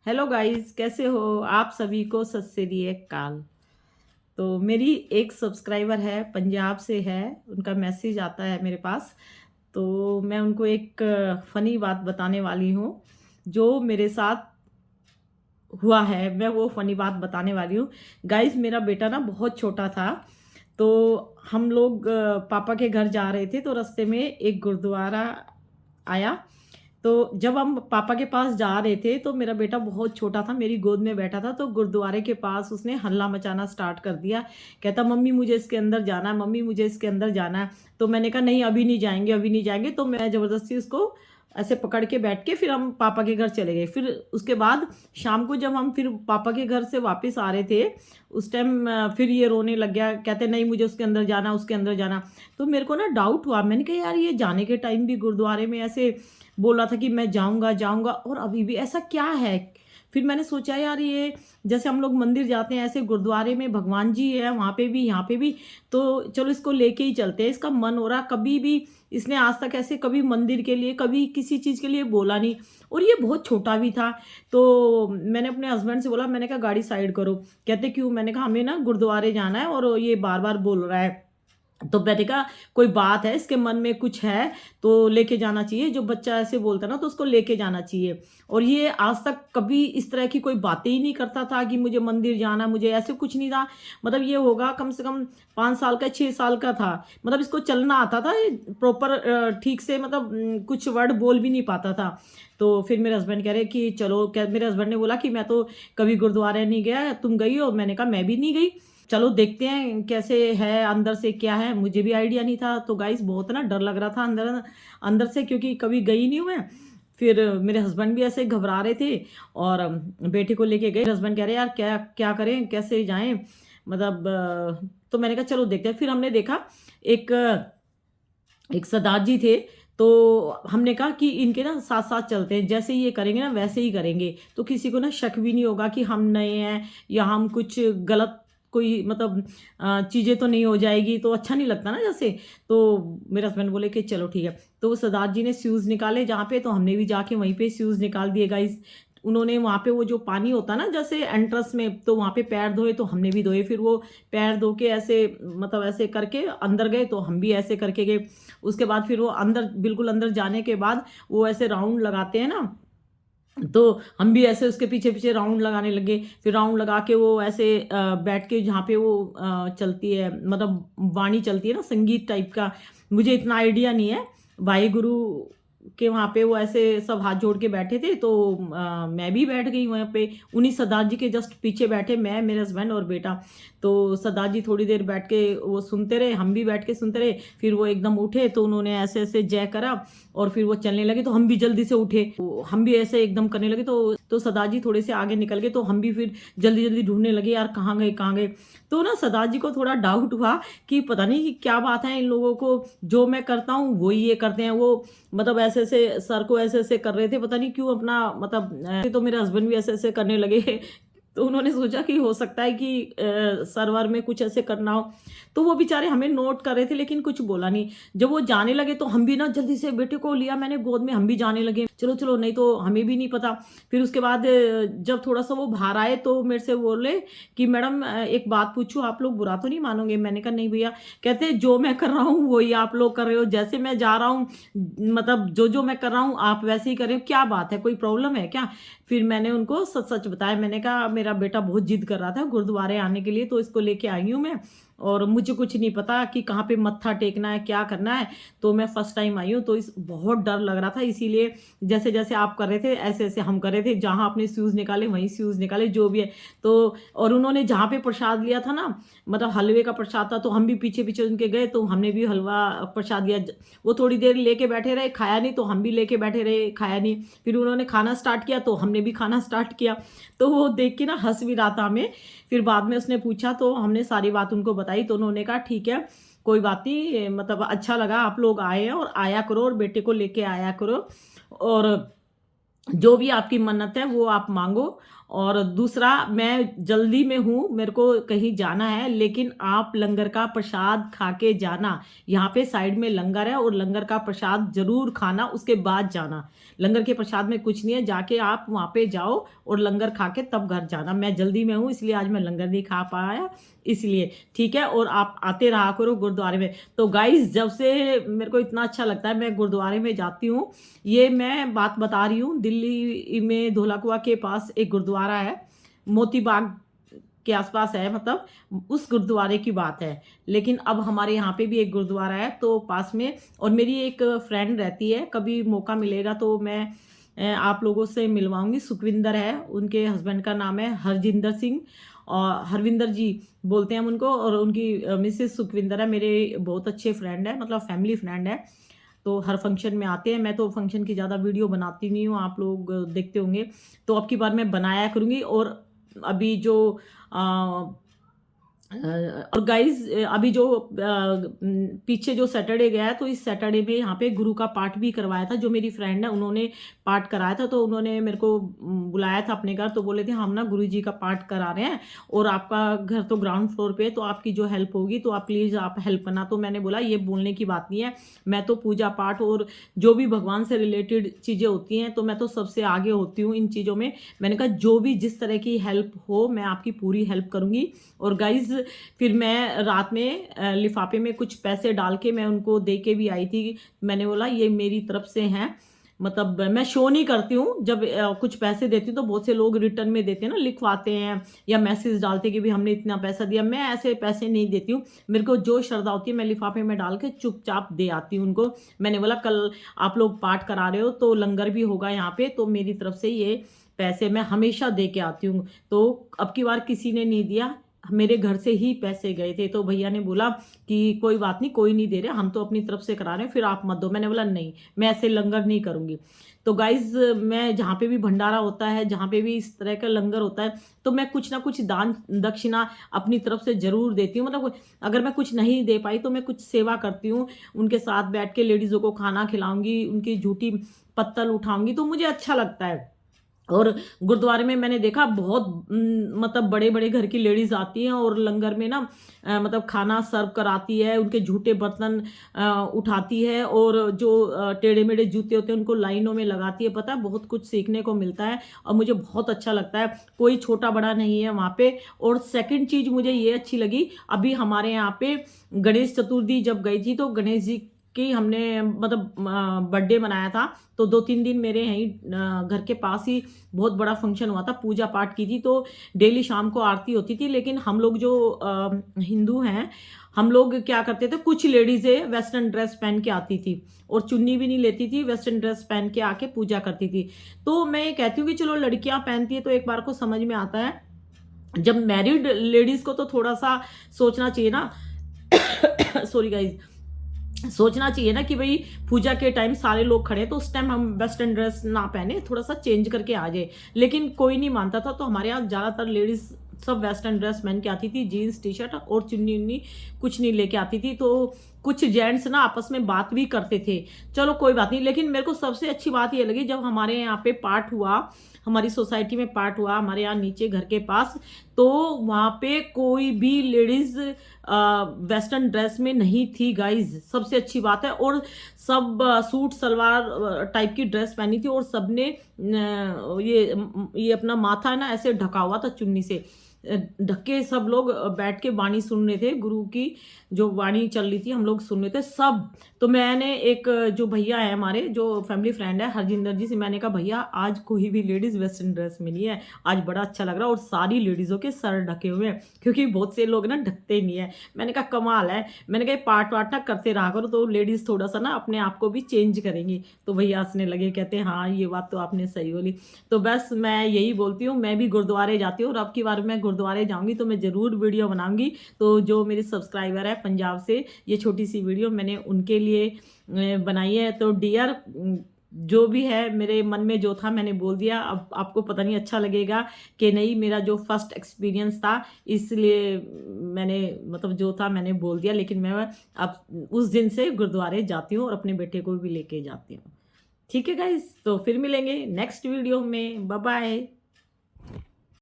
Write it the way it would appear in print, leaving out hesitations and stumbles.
Hello guys, कैसे हो आप? सभी को सत श्री अकाल। तो मेरी एक सब्सक्राइबर है, पंजाब से है। उनका मैसेज आता है मेरे पास, तो मैं उनको एक फ़नी बात बताने वाली हूँ जो मेरे साथ हुआ है। मैं वो फ़नी बात बताने वाली हूँ। गाइस, मेरा बेटा ना बहुत छोटा था, तो हम लोग पापा के घर जा रहे थे, तो रास्ते में एक गुरुद्वारा आया। तो जब हम पापा के पास जा रहे थे, तो मेरा बेटा बहुत छोटा था, मेरी गोद में बैठा था। तो गुरुद्वारे के पास उसने हल्ला मचाना स्टार्ट कर दिया। कहता, मम्मी मुझे इसके अंदर जाना है, मम्मी मुझे इसके अंदर जाना है। तो मैंने कहा नहीं, अभी नहीं जाएंगे, अभी नहीं जाएंगे। तो मैं ज़बरदस्ती उसको ऐसे पकड़ के बैठ के फिर हम पापा के घर चले गए। फिर उसके बाद शाम को जब हम फिर पापा के घर से वापस आ रहे थे, उस टाइम फिर ये रोने लग गया। कहते नहीं, मुझे उसके अंदर जाना, उसके अंदर जाना। तो मेरे को ना डाउट हुआ। मैंने कहा यार, ये जाने के टाइम भी गुरुद्वारे में ऐसे बोला था कि मैं जाऊंगा जाऊंगा, और अभी भी ऐसा क्या है? फिर मैंने सोचा यार, ये जैसे हम लोग मंदिर जाते हैं, ऐसे गुरुद्वारे में भगवान जी है, वहाँ पे भी यहाँ पे भी। तो चलो इसको लेके ही चलते हैं। इसका मन हो रहा, कभी भी इसने आज तक ऐसे कभी मंदिर के लिए, कभी किसी चीज़ के लिए बोला नहीं, और ये बहुत छोटा भी था। तो मैंने अपने हस्बैंड से बोला, मैंने कहा गाड़ी साइड करो। कहते क्यों? मैंने कहा हमें ना गुरुद्वारे जाना है और ये बार बार बोल रहा है। तो मैंने कहा कोई बात है, इसके मन में कुछ है, तो लेके जाना चाहिए। जो बच्चा ऐसे बोलता है ना, तो उसको लेके जाना चाहिए। और ये आज तक कभी इस तरह की कोई बातें ही नहीं करता था कि मुझे मंदिर जाना, मुझे ऐसे कुछ नहीं था। मतलब ये होगा कम से कम 5 साल का, 6 साल का था। मतलब इसको चलना आता था प्रॉपर ठीक से, मतलब कुछ वर्ड बोल भी नहीं पाता था। तो फिर मेरे हस्बैंड कह रहे कि चलो, मेरे हस्बैंड ने बोला कि मैं तो कभी गुरुद्वारे नहीं गया, तुम गई हो? मैंने कहा मैं भी नहीं गई। चलो देखते हैं कैसे है, अंदर से क्या है, मुझे भी आइडिया नहीं था। तो गाइस, बहुत ना डर लग रहा था अंदर अंदर से, क्योंकि कभी गई नहीं हूँ मैं। फिर मेरे हस्बैंड भी ऐसे घबरा रहे थे, और बेटे को लेके गए। हस्बैंड कह रहे यार, क्या क्या करें, कैसे जाएं, मतलब तो मैंने कहा चलो देखते हैं। फिर हमने देखा एक एक सरदार जी थे। तो हमने कहा कि इनके ना साथ साथ चलते हैं, जैसे ही ये करेंगे ना वैसे ही करेंगे, तो किसी को ना शक भी नहीं होगा कि हम नए हैं, या हम कुछ गलत कोई मतलब चीज़ें तो नहीं हो जाएगी, तो अच्छा नहीं लगता ना जैसे। तो मेरे हस्बैंड बोले कि चलो ठीक है। तो वो सरदार जी ने शूज़ निकाले जहाँ पे, तो हमने भी जाके वहीं पे शूज़ निकाल दिए गाइस। उन्होंने वहाँ पे वो जो पानी होता है ना जैसे एंट्रेंस में, तो वहाँ पे पैर धोए, तो हमने भी धोए। फिर वो पैर धो के ऐसे, मतलब ऐसे करके अंदर गए, तो हम भी ऐसे करके गए। उसके बाद फिर वो अंदर, बिल्कुल अंदर जाने के बाद वो ऐसे राउंड लगाते हैं ना, तो हम भी ऐसे उसके पीछे पीछे राउंड लगाने लगे। फिर राउंड लगा के वो ऐसे बैठ के, जहाँ पे वो चलती है, मतलब वाणी चलती है ना, संगीत टाइप का। मुझे इतना आइडिया नहीं है। वाहे गुरु के वहाँ पे वो ऐसे सब हाथ जोड़ के बैठे थे, तो मैं भी बैठ गई वहाँ पे। उन्हीं सरदार जी के जस्ट पीछे बैठे मैं, मेरे हस्बैंड और बेटा। तो सरदार जी थोड़ी देर बैठ के वो सुनते रहे, हम भी बैठ के सुनते रहे। फिर वो एकदम उठे, तो उन्होंने ऐसे ऐसे जय करा, और फिर वो चलने लगे। तो हम भी जल्दी से उठे, तो हम भी ऐसे एकदम करने लगे। तो सरदार जी थोड़े से आगे निकल गए, तो हम भी फिर जल्दी जल्दी ढूंढने लगे, यार कहाँ गए कहाँ गए। तो ना सरदार जी को थोड़ा डाउट हुआ कि पता नहीं कि क्या बात है इन लोगों को, जो मैं करता हूँ वही ये करते हैं। वो मतलब ऐसे ऐसे सर को ऐसे ऐसे कर रहे थे, पता नहीं क्यों अपना, मतलब तो मेरे हस्बैंड भी ऐसे ऐसे करने लगे। तो उन्होंने सोचा कि हो सकता है कि सर्वर में कुछ ऐसे करना हो। तो वो बेचारे हमें नोट कर रहे थे, लेकिन कुछ बोला नहीं। जब वो जाने लगे, तो हम भी ना जल्दी से बेटे को लिया मैंने गोद में, हम भी जाने लगे, चलो चलो, नहीं तो हमें भी नहीं पता। फिर उसके बाद जब थोड़ा सा वो बाहर आए, तो मेरे से बोले कि मैडम एक बात पूछूं, आप लोग बुरा तो नहीं मानोगे? मैंने कहा नहीं भैया। कहते जो मैं कर रहा हूँ वही आप लोग कर रहे हो, जैसे मैं जा रहा हूँ, मतलब जो जो मैं कर रहा हूँ आप वैसे ही कर रहे हो, क्या बात है, कोई प्रॉब्लम है क्या? फिर मैंने उनको सच सच बताया। मैंने कहा मेरा बेटा बहुत जिद कर रहा था गुरुद्वारे आने के लिए, तो इसको लेके आई हूँ मैं, और मुझे कुछ नहीं पता कि कहाँ पे मत्था टेकना है, क्या करना है। तो मैं फर्स्ट टाइम आई हूँ, तो इस बहुत डर लग रहा था, इसीलिए जैसे जैसे आप कर रहे थे ऐसे ऐसे हम कर रहे थे। जहाँ आपने शूज़ निकाले वहीं शूज़ निकाले, जो भी है। तो और उन्होंने जहाँ पे प्रसाद लिया था ना, मतलब हलवे का प्रसाद था, तो हम भी पीछे पीछे उनके गए, तो हमने भी हलवा प्रसाद लिया। वो थोड़ी देर लेके बैठे रहे, खाया नहीं, तो हम भी लेके बैठे रहे, खाया नहीं। फिर उन्होंने खाना स्टार्ट किया, तो हमने भी खाना स्टार्ट किया। तो वो देख के ना हंस भी रहा था हमें। फिर बाद में उसने पूछा, तो हमने सारी बात उनको बताई, तो उन्होंने कहा ठीक है, कोई बात नहीं, मतलब अच्छा लगा आप लोग आए हैं, और आया करो, और बेटे को लेके आया करो। और जो भी आपकी मन्नत है वो आप मांगो। और दूसरा, मैं जल्दी में हूँ, मेरे को कहीं जाना है, लेकिन आप लंगर का प्रसाद खा के जाना। यहाँ पे साइड में लंगर है और लंगर का प्रसाद जरूर खाना, उसके बाद जाना। लंगर के प्रसाद में कुछ नहीं है, जाके आप वहाँ पे जाओ और लंगर खा के तब घर जाना। मैं जल्दी में हूँ इसलिए आज मैं लंगर नहीं खा पाया, इसलिए ठीक है। और आप आते रहा करो गुरुद्वारे में। तो गाइज, जब से मेरे को इतना अच्छा लगता है मैं गुरुद्वारे में जाती हूँ। ये मैं बात बता रही हूँ, दिल्ली में धौलाकुआं के पास एक गुरुद्वारा है, मोती बाग के आसपास है, मतलब उस गुरुद्वारे की बात है। लेकिन अब हमारे यहाँ पे भी एक गुरुद्वारा है तो पास में। और मेरी एक फ्रेंड रहती है, कभी मौका मिलेगा तो मैं आप लोगों से मिलवाऊंगी। सुखविंदर है, उनके हस्बैंड का नाम है हरजिंदर सिंह, और हरविंदर जी बोलते हैं हम उनको। और उनकी मिसेस सुखविंदर है, मेरे बहुत अच्छे फ्रेंड है, मतलब फैमिली फ्रेंड है। तो हर फंक्शन में आते हैं। मैं तो फंक्शन की ज़्यादा वीडियो बनाती नहीं हूँ, आप लोग देखते होंगे। तो अब की बार मैं बनाया करूँगी। और अभी जो और गाइज, अभी जो पीछे जो सैटरडे गया है, तो इस सैटरडे में यहाँ पे गुरु का पाठ भी करवाया था। जो मेरी फ्रेंड है उन्होंने पाठ कराया था, तो उन्होंने मेरे को बुलाया था अपने घर। तो बोले थे हम ना गुरु जी का पाठ करा रहे हैं और आपका घर तो ग्राउंड फ्लोर पे है, तो आपकी जो हेल्प होगी तो आप प्लीज़ आप हेल्प करना। तो मैंने बोला ये बोलने की बात नहीं है, मैं तो पूजा पाठ और जो भी भगवान से रिलेटेड चीज़ें होती हैं तो मैं तो सबसे आगे होती हूँ इन चीज़ों में। मैंने कहा जो भी जिस तरह की हेल्प हो मैं आपकी पूरी हेल्प करूँगी। और गाइज, फिर मैं रात में लिफाफे में कुछ पैसे डाल के मैं उनको दे के भी आई थी। मैंने बोला ये मेरी तरफ से हैं, मतलब मैं शो नहीं करती हूँ। जब कुछ पैसे देती हूँ तो बहुत से लोग रिटर्न में देते हैं ना, लिखवाते हैं या मैसेज डालते कि भी हमने इतना पैसा दिया। मैं ऐसे पैसे नहीं देती हूँ, मेरे को जो श्रद्धा होती है मैं लिफाफे में डाल के चुपचाप दे आती हूँ उनको। मैंने बोला कल आप लोग पाठ करा रहे हो तो लंगर भी होगा यहाँ पे, तो मेरी तरफ से ये पैसे मैं हमेशा दे के आती हूँ। तो अब की बार किसी ने नहीं दिया, मेरे घर से ही पैसे गए थे। तो भैया ने बोला कि कोई बात नहीं, कोई नहीं दे रहे, हम तो अपनी तरफ से करा रहे हैं, फिर आप मत दो। मैंने बोला नहीं, मैं ऐसे लंगर नहीं करूँगी। तो गाइज, मैं जहाँ पे भी भंडारा होता है, जहाँ पे भी इस तरह का लंगर होता है, तो मैं कुछ ना कुछ दान दक्षिणा अपनी तरफ से ज़रूर देती हूँ। मतलब अगर मैं कुछ नहीं दे पाई तो मैं कुछ सेवा करती हूँ, उनके साथ बैठ के लेडीज़ों को खाना खिलाऊंगी, उनकी झूठी पत्तल उठाऊंगी, तो मुझे अच्छा लगता है। और गुरुद्वारे में मैंने देखा बहुत मतलब बड़े बड़े घर की लेडीज आती हैं और लंगर में ना मतलब खाना सर्व कराती है, उनके झूठे बर्तन उठाती है, और जो टेढ़े मेढ़े जूते होते हैं उनको लाइनों में लगाती है। पता है, बहुत कुछ सीखने को मिलता है और मुझे बहुत अच्छा लगता है। कोई छोटा बड़ा नहीं है वहाँ पे। और सेकंड चीज़ मुझे ये अच्छी लगी, अभी हमारे यहाँ पे गणेश चतुर्थी जब गई थी तो गणेश जी की हमने मतलब बर्थडे मनाया था। तो 2-3 दिन मेरे यहीं घर के पास ही बहुत बड़ा फंक्शन हुआ था, पूजा पाठ की थी। तो डेली शाम को आरती होती थी। लेकिन हम लोग जो हिंदू हैं, हम लोग क्या करते थे, कुछ लेडीज़ें वेस्टर्न ड्रेस पहन के आती थी और चुन्नी भी नहीं लेती थी, वेस्टर्न ड्रेस पहन के आके पूजा करती थी। तो मैं ये कहती हूँ कि चलो लड़कियां पहनती है तो एक बार को समझ में आता है, जब मैरिड लेडीज को तो थोड़ा सा सोचना चाहिए ना सॉरी गाइज, सोचना चाहिए ना कि भाई पूजा के टाइम सारे लोग खड़े हैं तो उस टाइम हम वेस्टर्न ड्रेस ना पहने, थोड़ा सा चेंज करके आ जाए। लेकिन कोई नहीं मानता था। तो हमारे यहाँ ज़्यादातर लेडीज सब वेस्टर्न ड्रेस पहन के आती थी, जीन्स टी शर्ट और चुन्नी उन्नी कुछ नहीं लेके आती थी। तो कुछ जेंट्स ना आपस में बात भी करते थे, चलो कोई बात नहीं। लेकिन मेरे को सबसे अच्छी बात ये लगी जब हमारे यहाँ पे पाठ हुआ, हमारी सोसाइटी में पाठ हुआ हमारे यहाँ नीचे घर के पास, तो वहाँ पे कोई भी लेडीज वेस्टर्न ड्रेस में नहीं थी गाइज, सबसे अच्छी बात है। और सब सूट सलवार टाइप की ड्रेस पहनी थी और सबने ये अपना माथा है ना ऐसे ढका हुआ था चुन्नी से, ढक के सब लोग बैठ के वाणी सुन रहे थे, गुरु की जो वाणी चल रही थी हम लोग सुन रहे थे सब। तो मैंने एक जो भैया है हमारे जो फैमिली फ्रेंड है हरजिंदर जी से मैंने कहा भैया आज कोई भी लेडीज वेस्टर्न ड्रेस में नहीं है, आज बड़ा अच्छा लग रहा है और सारी लेडीज़ों के सर ढके हुए हैं, क्योंकि बहुत से लोग ना ढकते ही नहीं है। मैंने कहा कमाल है, मैंने कहा पार्ट वार्ट ना करते रहा करो तो लेडीज़ थोड़ा सा ना अपने आप को भी चेंज करेंगी। तो भैया हंसने लगे, कहते हाँ ये बात तो आपने सही बोली। तो बस मैं यही बोलती हूँ, मैं भी गुरुद्वारे जाती हूँ और अब की बार मैं गुरुद्वारे जाऊँगी तो मैं ज़रूर वीडियो बनाऊँगी। तो जो मेरे सब्सक्राइबर है पंजाब से, ये छोटी सी वीडियो मैंने उनके लिए बनाई है। तो डियर, जो भी है मेरे मन में जो था मैंने बोल दिया। अब आपको पता नहीं अच्छा लगेगा कि नहीं, मेरा जो फर्स्ट एक्सपीरियंस था इसलिए मैंने मतलब जो था मैंने बोल दिया। लेकिन मैं अब उस दिन से गुरुद्वारे जाती हूँ और अपने बेटे को भी लेके जाती हूँ। ठीक है गाइस, तो फिर मिलेंगे नेक्स्ट वीडियो में। Bye bye.